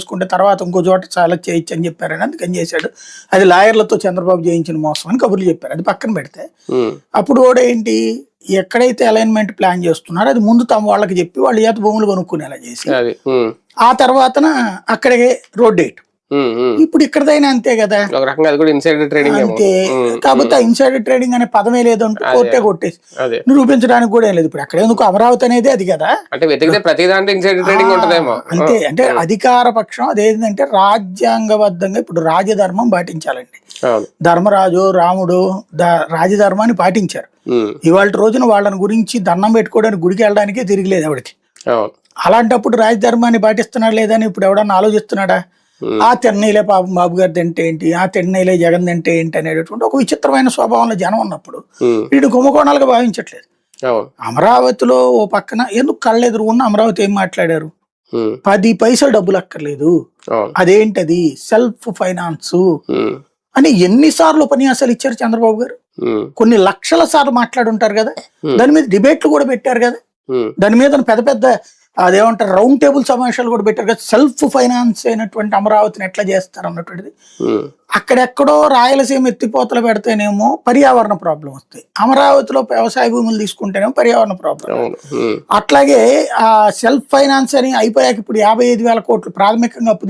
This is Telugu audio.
చేసుకుంటే తర్వాత ఇంకో చోట చాలా చేయొచ్చు అని చెప్పారని అందుకని చేశాడు. అది లాయర్లతో చంద్రబాబు చేయించిన మోసం అని కబుర్లు చెప్పారు. అది పక్కన పెడితే అప్పుడు కూడా ఏంటి, ఎక్కడైతే అలైన్మెంట్ ప్లాన్ చేస్తున్నారో అది ముందు తమ వాళ్ళకి చెప్పి వాళ్ళ చేత భూములు కొనుక్కునేలా చేసి ఆ తర్వాతన అక్కడికే రోడ్ వేయటం. ఇప్పుడు ఇక్కడదైనా అంతే కదా, అంతే. కాకపోతే ఇన్సైడర్ ట్రేడింగ్ అనే పదమే లేదంటూ కోర్టే కొట్టేసి నిరూపించడానికి కూడా ఏం లేదు. ఇప్పుడు అక్కడ ఎందుకు అమరావతి అనేది అది కదా, అంతే. అంటే అధికార పక్షం అదేంటంటే రాజ్యాంగబద్ధంగా ఇప్పుడు రాజధర్మం పాటించాలండి. ధర్మరాజు రాముడు రాజధర్మాన్ని పాటించారు. ఇవాళ రోజున వాళ్ళని గురించి దండం పెట్టుకోవడానికి గుడికి వెళ్ళడానికే తిరిగిలేదు ఎవరికి. అలాంటప్పుడు రాజధర్మాన్ని పాటిస్తున్నాడు లేదని ఇప్పుడు ఎవడన్నా ఆలోచిస్తున్నాడా? ఆ తిన్నైలే పాపం బాబు గారి తింటే ఏంటి, ఆ తిన్నైలే జగన్ తింటే ఏంటి అనేటటువంటి ఒక విచిత్రమైన స్వభావంలో జనం ఉన్నప్పుడు వీడు కుంభకోణాలుగా భావించట్లేదు. అమరావతిలో ఓ పక్కన ఎందుకు కళ్ళెదురు ఉన్న అమరావతి ఏం మాట్లాడారు, 10 పైసలు డబ్బులు అక్కర్లేదు, అదేంటది సెల్ఫ్ ఫైనాన్స్ అని ఎన్నిసార్లు ఉపన్యాసాలు ఇచ్చారు చంద్రబాబు గారు. కొన్ని లక్షల సార్లు మాట్లాడుంటారు కదా, దాని మీద డిబేట్లు కూడా పెట్టారు కదా, దాని మీద పెద్ద పెద్ద అదేమంటారు రౌండ్ టేబుల్ సమావేశాలు కూడా పెట్టారు కదా. సెల్ఫ్ ఫైనాన్స్ అయినటువంటి అమరావతిని ఎట్లా చేస్తారు అన్నటువంటిది. అక్కడెక్కడో రాయలసీమ ఎత్తిపోతలు పెడితేనేమో పర్యావరణ ప్రాబ్లం వస్తాయి, అమరావతిలో వ్యవసాయ భూములు తీసుకుంటేనేమో పర్యావరణ ప్రాబ్లం. అట్లాగే ఆ సెల్ఫ్ ఫైనాన్స్ అని అయిపోయాక ఇప్పుడు 55,000 కోట్లు ప్రాథమికంగా అప్పు